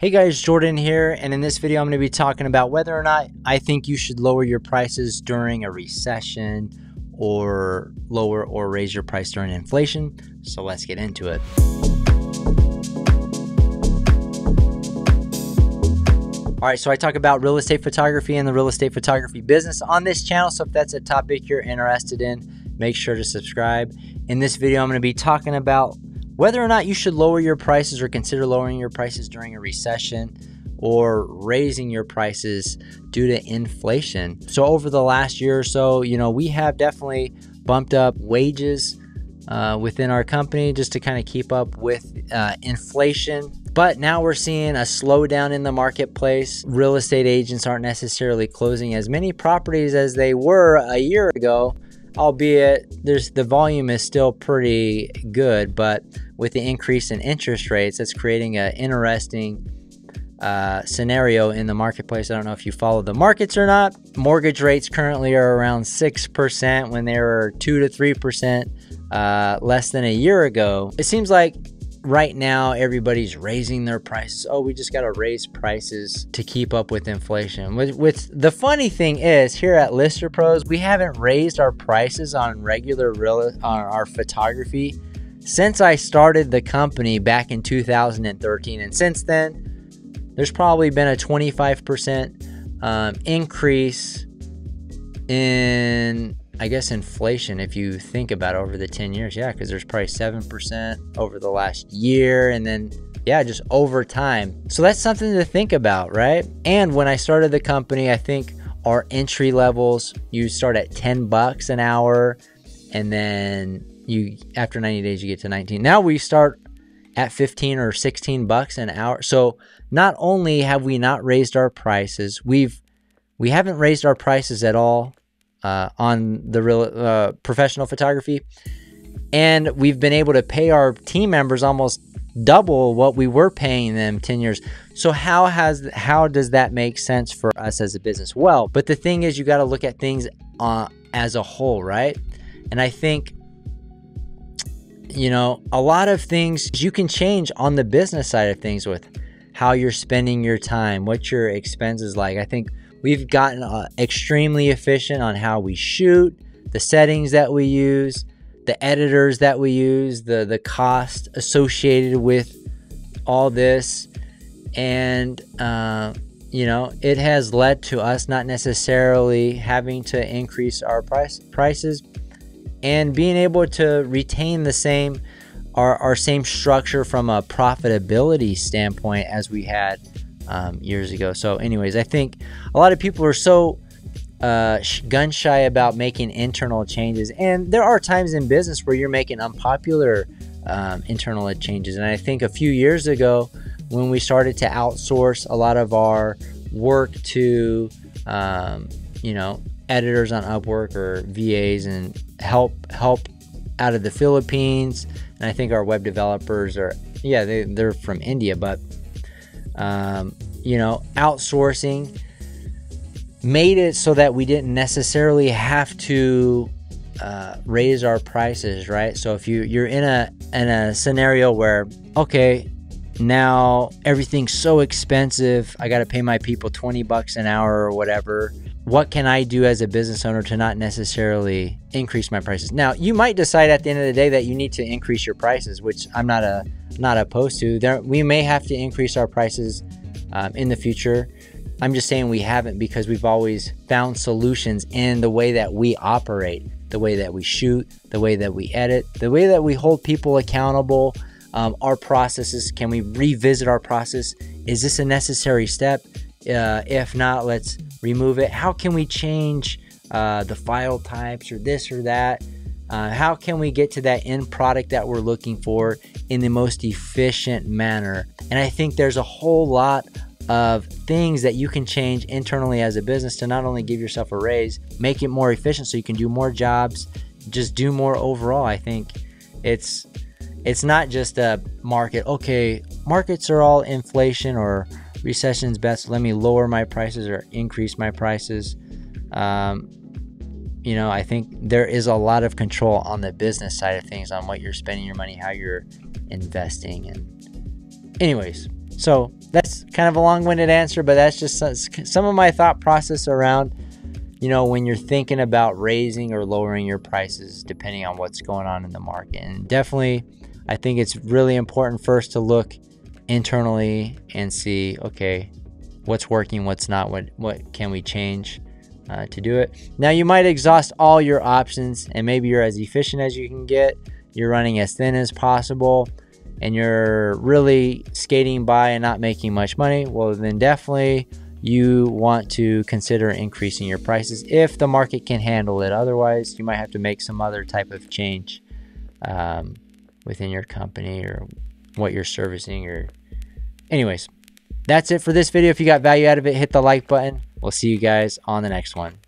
Hey guys, Jordan here, and in this video I'm going to be talking about whether or not I think you should lower your prices during a recession or lower or raise your price during inflation. So let's get into it. All right, so I talk about real estate photography and the real estate photography business on this channel. So if that's a topic you're interested in, make sure to subscribe. In this video, I'm going to be talking about whether or not you should lower your prices or consider lowering your prices during a recession or raising your prices due to inflation. So over the last year or so, we have definitely bumped up wages within our company just to kind of keep up with inflation. But now we're seeing a slowdown in the marketplace. Real estate agents aren't necessarily closing as many properties as they were a year ago, albeit the volume is still pretty good, but with the increase in interest rates, that's creating an interesting scenario in the marketplace. I don't know if you follow the markets or not. Mortgage rates currently are around 6% when they were 2 to 3% less than a year ago. It seems like right now everybody's raising their prices. Oh, we just got to raise prices to keep up with inflation. With the funny thing is, here at Lister Pros, we haven't raised our prices on our photography since I started the company back in 2013. And since then, there's probably been a 25% increase in, I guess, inflation, if you think about it, over the 10 years. Yeah, because there's probably 7% over the last year, and then, yeah, just over time. So that's something to think about, right? And when I started the company, I think our entry levels, you start at $10 an hour, and then after 90 days, you get to 19. Now we start at 15 or 16 bucks an hour. So not only have we not raised our prices, we haven't raised our prices at all on the real professional photography, and we've been able to pay our team members almost double what we were paying them 10 years. So how does that make sense for us as a business? Well, but the thing is, you got to look at things as a whole, right? And I think, a lot of things you can change on the business side of things with how you're spending your time, what your expenses like. I think we've gotten extremely efficient on how we shoot, the settings that we use, the editors that we use, the cost associated with all this. And, it has led to us not necessarily having to increase our prices and being able to retain our same structure from a profitability standpoint as we had years ago. So anyways, I think a lot of people are so gun shy about making internal changes, and there are times in business where you're making unpopular internal changes. And I think a few years ago, when we started to outsource a lot of our work to editors on Upwork or VAs and help out of the Philippines, and I think our web developers they're from India, but outsourcing made it so that we didn't necessarily have to raise our prices, right? So if you're in a scenario where, okay, now everything's so expensive, I got to pay my people $20 an hour or whatever, what can I do as a business owner to not necessarily increase my prices? Now, you might decide at the end of the day that you need to increase your prices, which I'm not opposed to. We may have to increase our prices in the future. I'm just saying we haven't, because we've always found solutions in the way that we operate, the way that we shoot, the way that we edit, the way that we hold people accountable, our processes. Can we revisit our process? Is this a necessary step? If not, let's remove it. How can we change the file types or this or that? How can we get to that end product that we're looking for in the most efficient manner? And I think there's a whole lot of things that you can change internally as a business to not only give yourself a raise, make it more efficient so you can do more jobs, just do more overall. I think it's not just a market. Okay, markets are all inflation or recession's best, let me lower my prices or increase my prices. I think there is a lot of control on the business side of things, on what you're spending your money, how you're investing. And anyways, So that's kind of a long-winded answer, but that's just some of my thought process around, you know, when you're thinking about raising or lowering your prices depending on what's going on in the market. And definitely, I think it's really important first to look internally and see, okay, what's working, what's not, what can we change to do it. Now, you might exhaust all your options and maybe you're as efficient as you can get, you're running as thin as possible, and you're really skating by and not making much money. Well, then definitely you want to consider increasing your prices if the market can handle it. Otherwise, you might have to make some other type of change within your company or what you're servicing. Or anyways, that's it for this video. If you got value out of it, hit the like button. We'll see you guys on the next one.